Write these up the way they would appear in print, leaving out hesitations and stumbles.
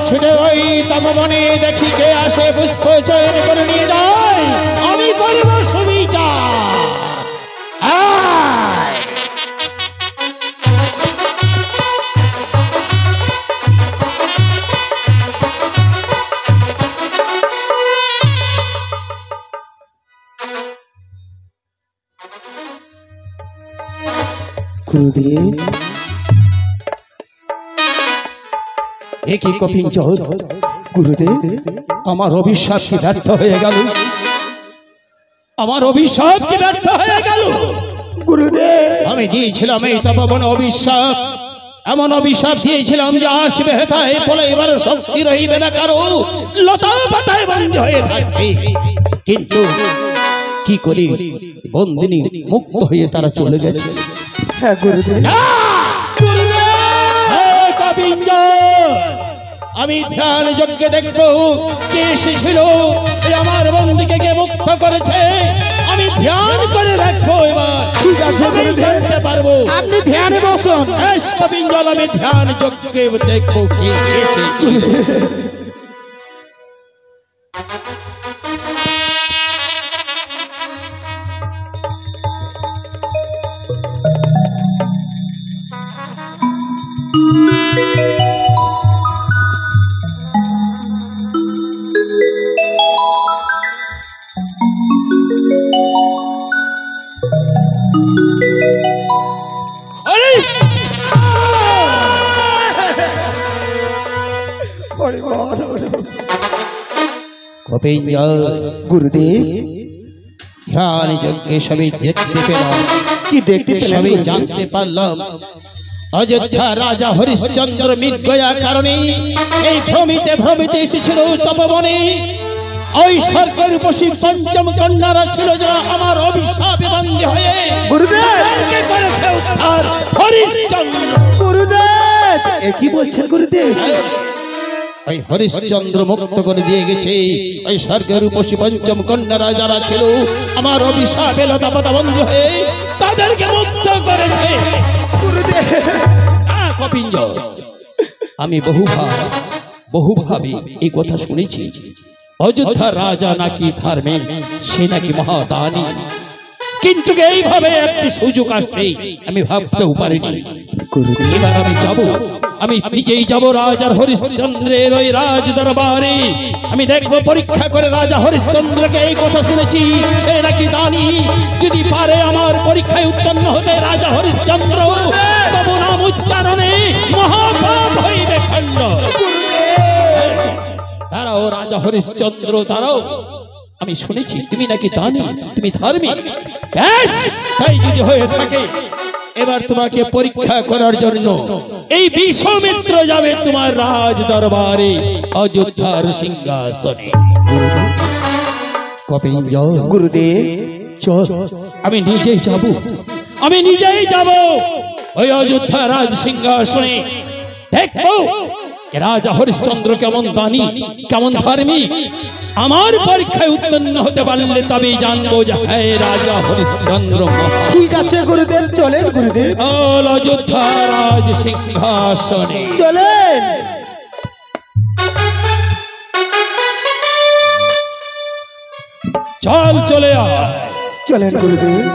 ছুটে ওই তপবনে দেখি কে আসে পুষ্প চয়ন করে নিয়ে যায়, আমি করব সুবিচার। গুরুদেব, একই কপিঞ্জর, গুরুদেব আমার অভিশাপ কি ব্যর্থ হয়ে গেল? আমার অভিশাপ কি ব্যর্থ হয়ে গেল? গুরুদেব, আমি দিয়েছিলাম এই তপবন অভিশাপ, এমন অভিশাপ দিয়েছিলাম যে আসবে হেথায় বলে এবার শক্তি রহিবে না কারো, লতা পাতায় বন্দী হয়ে থাকবে। কিন্তু কি করি, বন্দিনী মুক্ত হয়ে তারা চলে গেছে। হ্যাঁ গুরুদেব। আমি ধ্যান যজ্ঞে দেখবো কে এসেছিল আমার বন্দীকে কে মুক্ত করেছে, আমি ধ্যান করে রাখবো। এবার ঠিক আছে গুরুদেব, জানতে পারবো। আপনি ধ্যানে বসুন। কপিঞ্জল, আমি ধ্যান যজ্ঞে দেখবো কে এসেছে। গুরুদেব, ধ্যান যজ্ঞে সবই দেখতে পেলাম, কি দেখতে সবই জানতে পারলাম। অযোধ্যা রাজা হরিশ্চন্দ্র মৃগয়া কারণে এই ভ্রমিতে ভ্রমিতে এসেছিল তপবনে। ওই স্বর্গের উপসী পঞ্চম কন্যারা ছিল যারা আমার অভিশাপে বন্দী হয়ে গুরুদেব করেছে উদ্ধার। হরিশ্চন্দ্র, গুরুদেব কি বলছেন গুরুদেব? ওই হরিশ্চন্দ্র মুক্ত করে দিয়ে গেছে ওই স্বর্গের উপসী পঞ্চম কন্যারা যারা ছিল আমার অভিশাপে লতা পাতা বন্দী হয়ে তাদেরকে মুক্ত করেছে। কপিঞ্জর, আমি বহুভাবে এই কথা শুনেছি, অযোধ্যা রাজা নাকি ধার্মিক, সে নাকি মহাদানী, কিন্তু এইভাবে একটি সুযোগ আসবে আমি ভাবতেও পারিনি। এবার আমি যাব, আমি নিজেই যাব রাজার হরিশ্চন্দ্রের ওই রাজ দরবারে। আমি দেখবো পরীক্ষা করে রাজা হরিশ্চন্দ্রকে এই কথা শুনেছি সে নাকি দানী, যদি পারে আমার পরীক্ষায় উত্তীর্ণ হতে রাজা হরিশ্চন্দ্র তব নাম উচ্চারণে মহাপাপ হইবে খণ্ড। তারাও রাজা হরিশ্চন্দ্র, তারাও আমি শুনেছি তুমি নাকি দানী, তুমি ধার্মিক। তাই যদি হয়ে থাকে এবার তোমাকে পরীক্ষা করার জন্য এই বিশ্বমিত্র যাবে তোমার রাজ দরবারে অযোধ্যার সিংহাসনে। কপিঞ্জর, গুরুদেব চল, আমি নিজেই যাব ওই অযোধ্যা রাজ সিংহাসনে। দেখবো রাজা হরিশ্চন্দ্র কেমন দানী, কেমন ধার্মিক। আমার পরীক্ষায় উত্তীর্ণ হতে পারলে তবেই জানবো যে হ্যাঁ রাজা হরিশ্চন্দ্র। ঠিক আছে গুরুদেব, চলেন গুরুদেব, অযোধ্যা রাজ সিংহাসনে চলেন। চল, চলে আয়। চলেন গুরুদেব।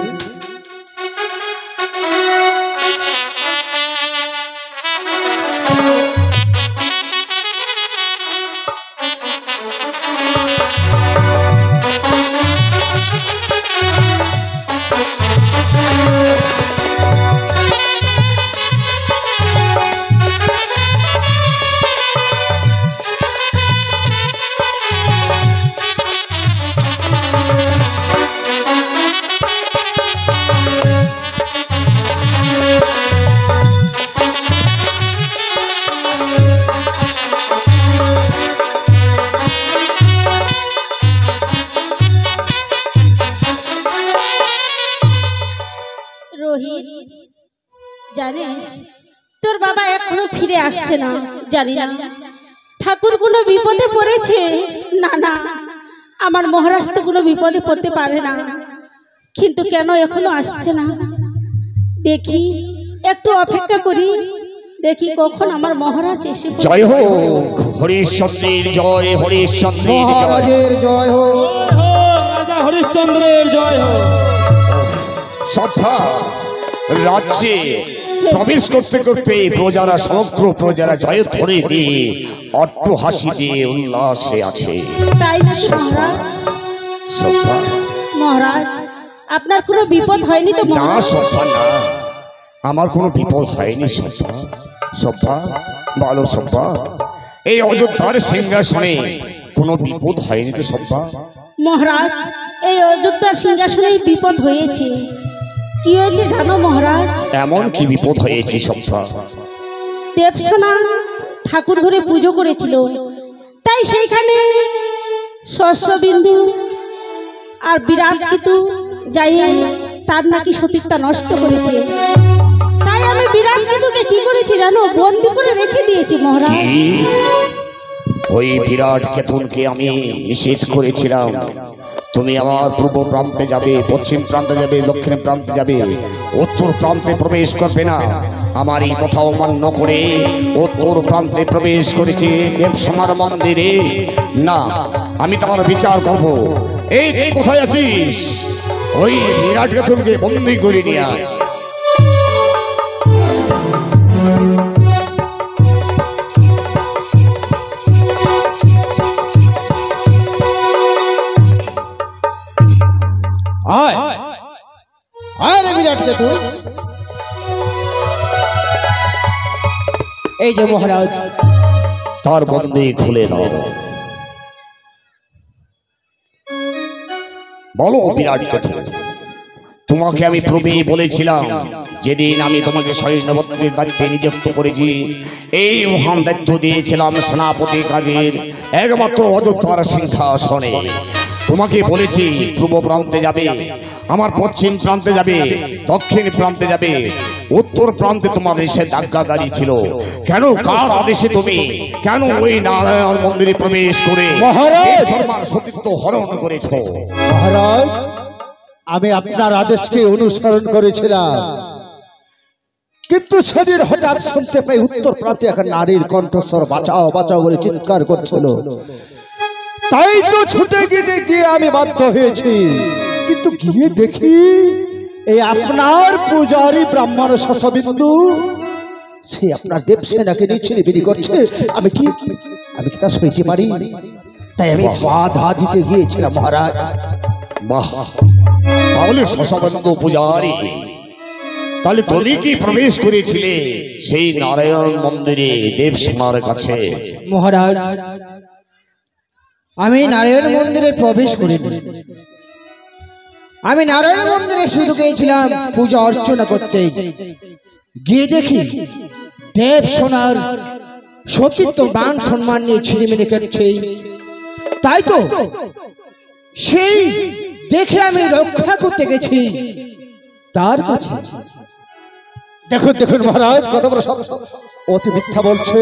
রোহিত, জানিস তোর বাবা এখনো ফিরে আসছে না। জানি না ঠাকুর কোনো বিপদে পড়েছে। না না, আমার মহারাজ তো কোনো বিপদে পড়তে পারে না, কিন্তু কেন এখনো আসছে না? দেখি একটু অপেক্ষা করি, দেখি কখন আমার মহারাজ এসে পড়ে। জয় হোক হরিশ্চন্দ্রের জয়, হরিশ্চন্দ্রের জয়। মহারাজের জয় হোক। রাজা হরিশ্চন্দ্রের জয় হোক। সভা রাজ্যে প্রবেশ করতে করতে প্রজারা, সমগ্র প্রজারা জয় ধরে দিয়ে অট্ট হাসি দিয়ে উল্লাসে আছে। তাই নাকি মহারাজ? সভা মহারাজ আপনার কোনো বিপদ হয়নি তো না মহারাজ? সভা না, আমার কোনো বিপদ হয়নি সভা। সভা ভালো সভা, এই অযোধ্যার সিংহাসনে কোনো বিপদ হয়নি তো সভা? মহারাজ এই অযোধ্যার সিংহাসনে বিপদ হয়েছে। কি হয়েছে জানো মহারাজ? এমন কি বিপদ হয়েছে সভা? দেবসোনা ঠাকুর ঘরে পুজো করেছিল, তাই সেইখানে শস্যবিন্দু আর বিরাট কিন্তু যাই তার নাকি সতীত্বা নষ্ট করেছে। তাই আমি বিরাট কেতুকে কি করেছি জানো? বন্দি করে রেখে দিয়েছি মহারাজ। কি? ওই বিরাট কেতুনকে আমি নিষেধ করেছিলাম তুমি আমার পূর্ব প্রান্তে যাবে, পশ্চিম প্রান্তে যাবে, দক্ষিণ প্রান্তে যাবে, উত্তর প্রান্তে প্রবেশ করবে না। আমার এই কথা অমান্য করে উত্তর প্রান্তে প্রবেশ করেছে দেবসোনার মন্দিরে। না, আমি তোমার বিচার করব। এই কোথায় আছিস? ওই বিরাট কেতুনকে বন্দি করে নিয়ে আয়। আয় আয় রে বিরাট কেতু। এই যে মহারাজ, তার বন্দি খুলে দাও। বলো বিরাট কেতু, তোমাকে আমি পূর্বেই বলেছিলাম যেদিন আমি তোমাকে সৈন্যবত্রের দায়িত্বে নিযুক্ত করেছি, এই মহান দায়িত্ব দিয়েছিলাম সেনাপতি কাজের একমাত্র অযোধ্যার সিংহাসনে। তোমাকে বলেছি পূর্ব প্রান্তে যাবে, আমার পশ্চিম প্রান্তে যাবে, দক্ষিণ প্রান্তে যাবে, উত্তর প্রান্তে তোমার নিষেধ আজ্ঞাকারী ছিল। কেন, কার আদেশে তুমি কেন ওই নারায়ণ মন্দিরে প্রবেশ করে মহারাজ! সতীত্ব হরণ করেছ? মহারাজ, আমি আপনার আদেশকে অনুসরণ করেছিলাম, কিন্তু সেদিন হঠাৎ শুনতে পাই উত্তর প্রান্তে এক নারীর কণ্ঠস্বর বাঁচাও বাঁচাও বলে চিৎকার করছিল। তাই তো ছুটে গিয়ে আমি বাধ্য হয়েছি, কিন্তু গিয়ে দেখি এই আপনার পূজারী ব্রাহ্মণ শশবিন্দু সে আপনার দেবসেনাকে নিয়ে ছিনিবিনি করছে। আমি কি তা সইতে পারি? তাই আমি বাধা দিতে গিয়েছিলাম মহারাজ। বাহ, তাহলে শশবন্ধু পূজারী, তাহলে তুমি কি প্রবেশ করেছিলে সেই নারায়ণ মন্দিরে দেবসেনার কাছে? মহারাজ, আমি নারায়ণ মন্দিরে প্রবেশ করিনি। আমি নারায়ণ মন্দিরে শুধু গিয়েছিলাম পূজা অর্চনা করতে। গিয়ে দেখি দেব সোনার সতীত্ব মান সম্মান নিয়ে ছিনিমিনি করছে। তাই তো সেই দেখে আমি রক্ষা করতে গেছি তার কাছে। দেখুন দেখুন মহারাজ, কত বড় সত্য, অতি মিথ্যা বলছে।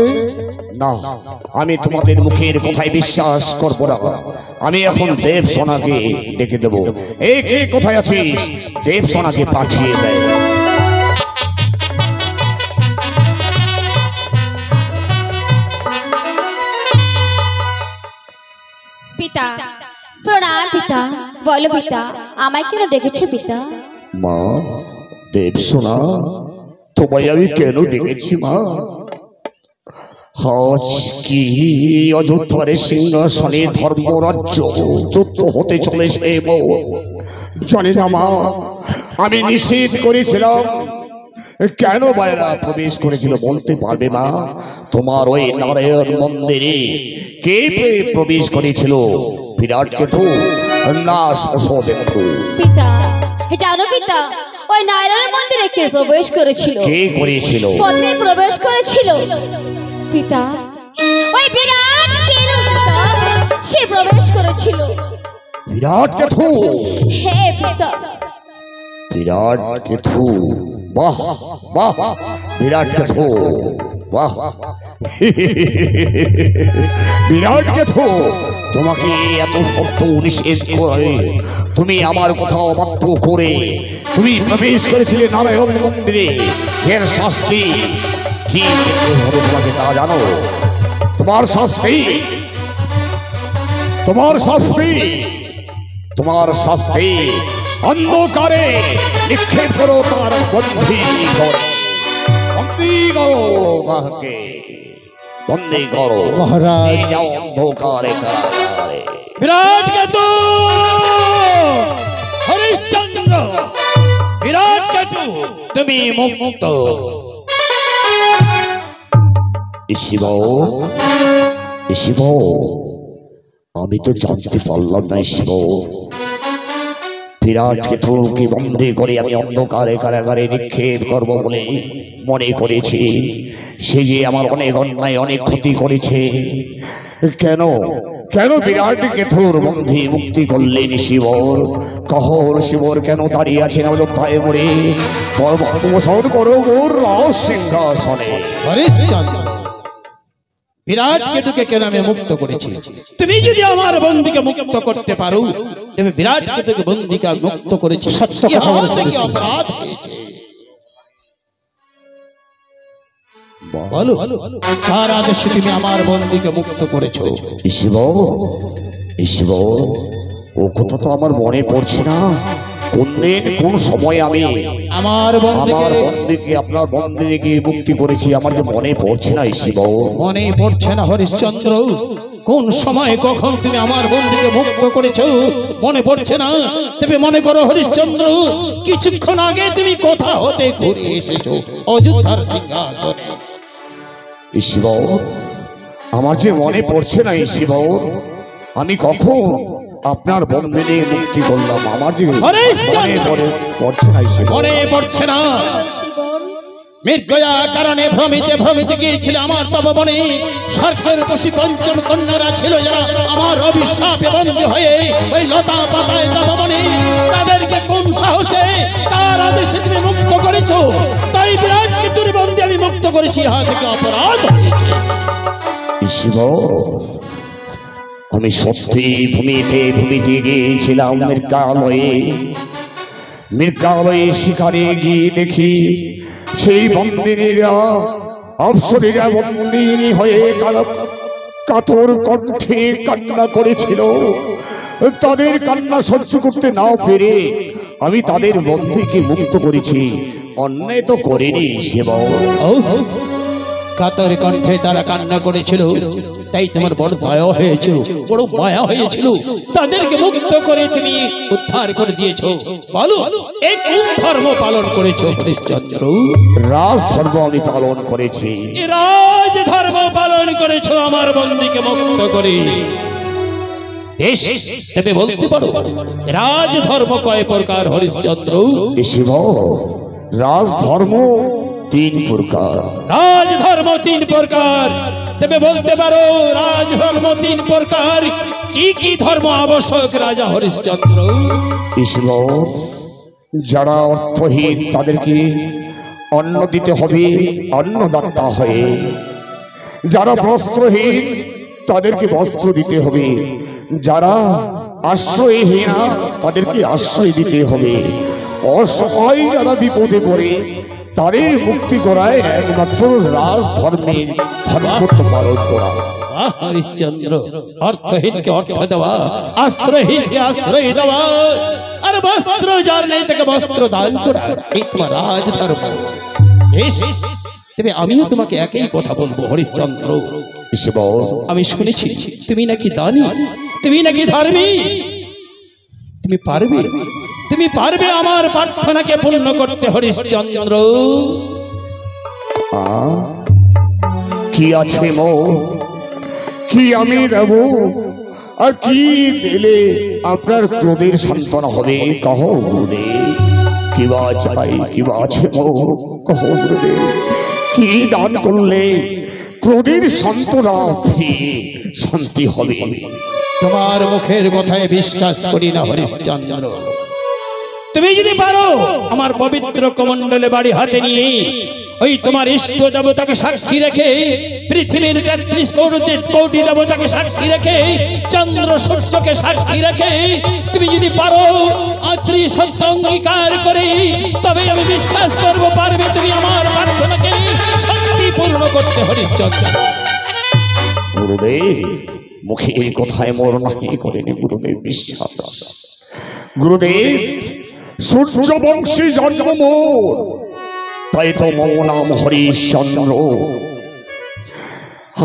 না, আমি তোমাদের মুখের কথায় বিশ্বাস করব না। আমি এখন দেবসোনাকে ডেকে দেব। এই কে কোথায় আছিস? দেবসোনাকে পাঠিয়ে দেয়। পিতা, প্রণাম পিতা। বলো পিতা, আমায় কেন ডেকেছো পিতা? মা, দেবসোনা, তোমায় আমি কেন ডেকেছি মা? আজ কি অযোধ্যার সিংহাসনে ধর্মরাজ্য যুদ্ধ হতে চলেছে। জানি না মা, আমি নিষেধ করেছিলাম, কেন বাইরা প্রবেশ করেছিল বলতে পারবে মা? তোমার ওই নারায়ণ মন্দিরে কে প্রবেশ করেছিল? বিরাট কেতু না শশবিন্দু? পিতা, জানো পিতা, ওই নারায়ণ মন্দিরে কে প্রবেশ করেছিল? কে করেছিল? প্রথমে প্রবেশ করেছিল পিতা ওই বিরাট কেতু। পিতা, সে প্রবেশ করেছিল। বিরাট কেতু? হ্যাঁ পিতা। বিরাট কেতু, বাহ বাহ, বিরাট কেতু, বাহ। বিরাট কেতু, তোমাকে এত শক্ত নিষেধ করে তুমি আমার কথা অবাধ্য করে তুমি প্রবেশ করেছিলে নারায়ণ মন্দিরে। এর শাস্তি কি হবে তোমাকে তা জানো? তোমার শাস্তি, তোমার শাস্তি, তোমার শাস্তি অন্ধকারে নিক্ষেপ করো, তার বন্দী করো, বন্দী করো, তাকে বন্দী করো মহারাজ। এই যাও অন্ধকারে কারাগারে। বিরাট কেতু, হরিশ্চন্দ্র, বিরাট কেতু, তুমি মুক্ত। শিব, শিব, আমি তো জানতে পারলাম না শিব, বিরাট কেতুকে বন্দী করে আমি অন্ধকারে কারাগারে নিক্ষেপ করব বলে মনে করেছি। সে যে আমার অনেক অন্যায়, অনেক ক্ষতি করেছে। কেন কেন বিরাট কেতুর বন্দী মুক্তি করলেন শিবর? কহর শিবর কেন দাঁড়িয়ে আছেন অযোধ্যায় মরে? পর্বত করো মোর রাজ সিংহাসনে। হরিশ্চন্দ্র, বিরাট কেতুকে কেন আমি মুক্ত করেছি? তুমি যদি আমার বন্দীকে মুক্ত করতে পারো, তুমি বিরাট কেতুকে বন্দীকে মুক্ত করেছি, সত্য কথা বলেছি। অপরাধ হয়েছে, বলো কার আদেশে তুমি আমার বন্দীকে মুক্ত করেছো? শিব, শিব, ও কথা তো আমার মনে পড়ছে না। কোন দিন কোন সময় আমি আমার বন্দীকে আপনার বন্দীকে মুক্তি করেছি আমার যে মনে পড়ছে না শিব। মনে পড়ছে না হরিশ্চন্দ্র? কোন সময় কখন তুমি আমার বন্দীকে মুক্ত করেছো মনে পড়ছে না? তবে মনে করো হরিশ্চন্দ্র, কিছুক্ষণ আগে তুমি কোথা হতে ঘুরে এসেছো অযোধ্যার সিংহাসনে। শিব, আমার যে মনে পড়ছে না শিব, আমি কখন আপনার বন্দীকে মুক্তি করলাম আমার যে পড়ছে না শিব। মনে পড়ছে না? মৃগয়া কারণে ভ্রমিতে ভ্রমিতে গিয়েছিল আমার তপবনে। সরকার বসি পঞ্চম কন্যারা ছিল যারা আমার অভিশাপে বন্দী হয়ে ওই লতা পাতায় তপবনে, তাদেরকে কোন সাহসে কার আদেশে তুমি মুক্ত করেছো? তাই বিরাট কেতুর বন্দী আমি মুক্ত করেছি, ইহা থেকে অপরাধ হয়েছে। শিব, আমি সত্যি ভূমিতে ভূমিতে গিয়েছিলাম মৃগালয়ে। মৃগালয়ে শিকারে গিয়ে দেখি সেই বন্দিনীরা অপ্সরীরা বন্দিনী হয়ে কাতর কণ্ঠে কান্না করেছিল। তাদের কান্না সহ্য করতে না পেরে আমি তাদের বন্দীকে মুক্ত করেছি, অন্যায় তো করিনি শিব। কাতর কণ্ঠে তারা কান্না করেছিল, তাই তোমার বড় মায়া হয়েছিল, বড় মায়া হয়েছিল। তাদেরকে মুক্ত করে তুমি উদ্ধার করে দিয়েছো। বলো, এই কোন ধর্ম পালন করেছো হরিশ্চন্দ্র? রাজ ধর্ম আমি পালন করেছি। রাজ ধর্ম পালন করেছো আমার বন্দীকে মুক্ত করে। তবে বলতে পারো রাজ ধর্ম কয় প্রকার হরিশ্চন্দ্র? শিব, রাজ ধর্ম 3 প্রকার। রাজ ধর্ম 3 প্রকার। তবে বলতে পারো রাজ ধর্ম 3 প্রকার কি কি ধর্ম আবশ্যক রাজা হরিশ্চন্দ্র? শিব, যারা অর্থহীন তাদেরকে অন্ন দিতে হবে অন্নদাতা হয়ে। যারা বস্ত্রহীন তাদেরকে বস্ত্র দিতে হবে। যারা আশ্রয়হীন তাদেরকে আশ্রয় দিতে হবে। অসহায় যারা বিপদে পড়ে তাদের মুক্তি করায় একমাত্র রাজ ধর্মের ধর্মত্ব পালন করা। হরিশ্চন্দ্র, অর্থহীনকে অর্থ দেওয়া, আশ্রয়হীনকে আশ্রয় দেওয়া, আর বস্ত্র যার নেই তাকে বস্ত্র দান করা, এই তোমার রাজ ধর্ম। বেশ, তবে আমিও তোমাকে একই কথা বলবো হরিশ্চন্দ্র। আমি শুনেছি তুমি নাকি দানী, তুমি নাকি ধর্মী। তুমি পারবে আমার প্রার্থনাকে পূর্ণ করতে হরিশ্চন্দ্র? কি আছে মো, কি আমি দেব আর কি দিলে আপনার ক্রোধের সান্ত্বনা হবে? কহ গুরুদেব, কি বা চাই, কি বা আছে মো, কহ গুরুদেব, কি দান করলে ক্রোধের সান্ত্বনা শান্তি হবে? তোমার মুখের কথায় বিশ্বাস করি না হরিশ্চন্দ্র। তুমি যদি পারো আমার পবিত্র কমণ্ডলে বাড়ি হাতে নিয়ে ওই তোমার ইষ্ট দেবতাকে সাক্ষী রেখে, পৃথিবীর 33 কোটি দেবতাকে সাক্ষী রেখে, চন্দ্র সূর্যকে সাক্ষী রেখে তুমি যদি পারো সত্য অঙ্গীকার করে, তবে আমি বিশ্বাস করবো পারবে তুমি আমার প্রার্থনাকে শান্তি পূর্ণ করতে হরিশ্চন্দ্র। গুরুদেব মুখের কথায় মোর নাহি করেনি গুরুদেব বিশ্বাস। গুরুদেব সূর্য বংশী জন্ম মোর, তাই তো মম নাম হরিশ্চন্দ্র।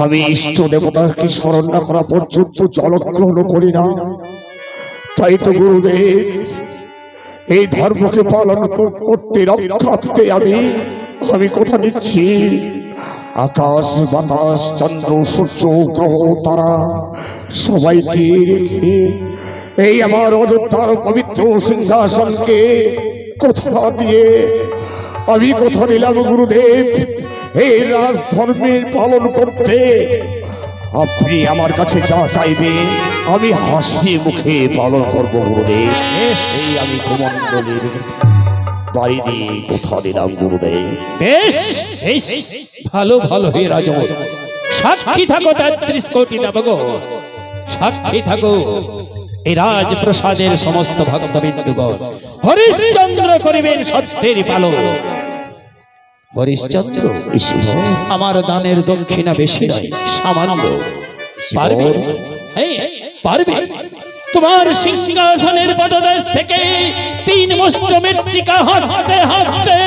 আমি ইষ্ট দেবতাকে স্মরণ না করা পর্যন্ত জলগ্রহণ করি না। তাই তো গুরুদেব এই ধর্মকে পালন করতে রক্ষার্থে আমি কথা দিচ্ছি, আকাশ বাতাস চন্দ্র সূর্য গ্রহ তারা সবাইকে রেখে এই আমার অযোধ্যার পবিত্র সিংহাসনকে কথা দিয়ে আমি কথা দিলাম গুরুদেব, এই রাজধর্মের পালন করতে আপনি আমার কাছে যা চাইবেন আমি হাসি মুখে পালন করব গুরুদেব। এই আমি কুমণ্ডলীর বাড়ি দিয়ে কথা দিলাম গুরুদেব। বেশ বেশ, ভালো ভালো হে রাজমোহন, সাক্ষী থাকো ৩৩ কোটি দেবগণ, সাক্ষী থাকো এই রাজপ্রসাদের সমস্ত ভক্তবৃন্দগণ। হরিশ্চন্দ্র করিবেন সত্যের পালন। হরিশ্চন্দ্র আমার দানের দক্ষিণা বেশি নয়, সামান্য। পারবে পারবে তোমার সিংহাসনের পদদেশ থেকে ৩ মুষ্ট মৃত্তিকা হাতে হাতে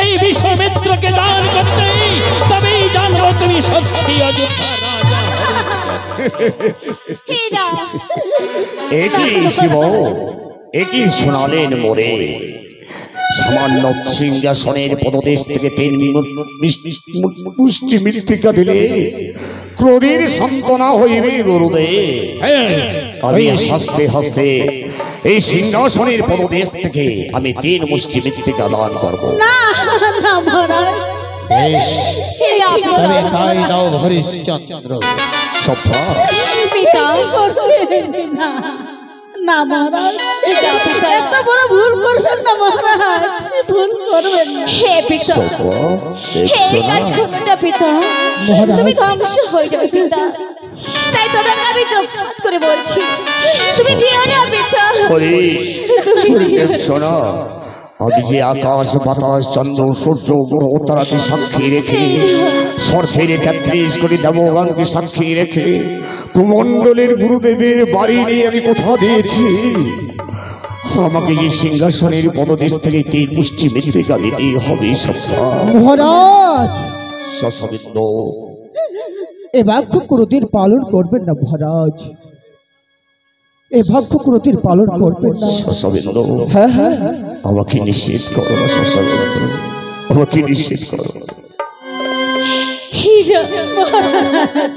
এই বিশ্বমিত্রকে দান করতে, তবেই জানবো তুমি সত্যি অযোধ্যা রাজা। একই শিব একই শোনালেন মোরে, সামান্য সিংহাসনের পদদেশ থেকে ৩ মুষ্টি মৃত্তিকা দিলে ক্রোধের সান্ত্বনা হইবে গুরুদেব। আমি হাসতে হাসতে এই সিংহাসনের পদদেশ থেকে আমি ৩ মুষ্টি মৃত্তিকা দান করব। বেশ, তবে তাই দাও হরিশ্চন্দ্র। সভা পিতা না মহারাজ, এত বড় ভুল করবেন না মহারাজ, ভুল করবেন না। হে পিতা, হে কাজ করবেন না পিতা, তুমি ধ্বংস হয়ে যাবে পিতা। তাই তোমাকে আমি জোহাত করে বলছি, তুমি দিও না পিতা। গুরুদেব শোনো, আমি যে আকাশ বাতাস চন্দ্র সূর্য গ্রহ তারাকে সাক্ষী রেখে, স্বর্গের ৩৩ কোটি দেবগণকে সাক্ষী রেখে কুমণ্ডলের গুরুদেবের বাড়ি নিয়ে আমি কথা দিয়েছি, আমাকে যে সিংহাসনের পদদেশ থেকে ৩ মুষ্টি মৃত্তিকা দিতেই হবে। মহারাজ সশবিন্দ এ বাক্য কোনদিন পালন করবেন না মহারাজ, এ বাক্য কোনদিন পালন করবেন না। সশবিন্দ হ্যাঁ হ্যাঁ, আমাকে নিষেধ করো না সশবিন্দ, আমাকে নিষেধ করো। কি করবে মহারাজ?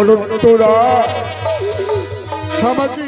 অনন্তরা আমাকে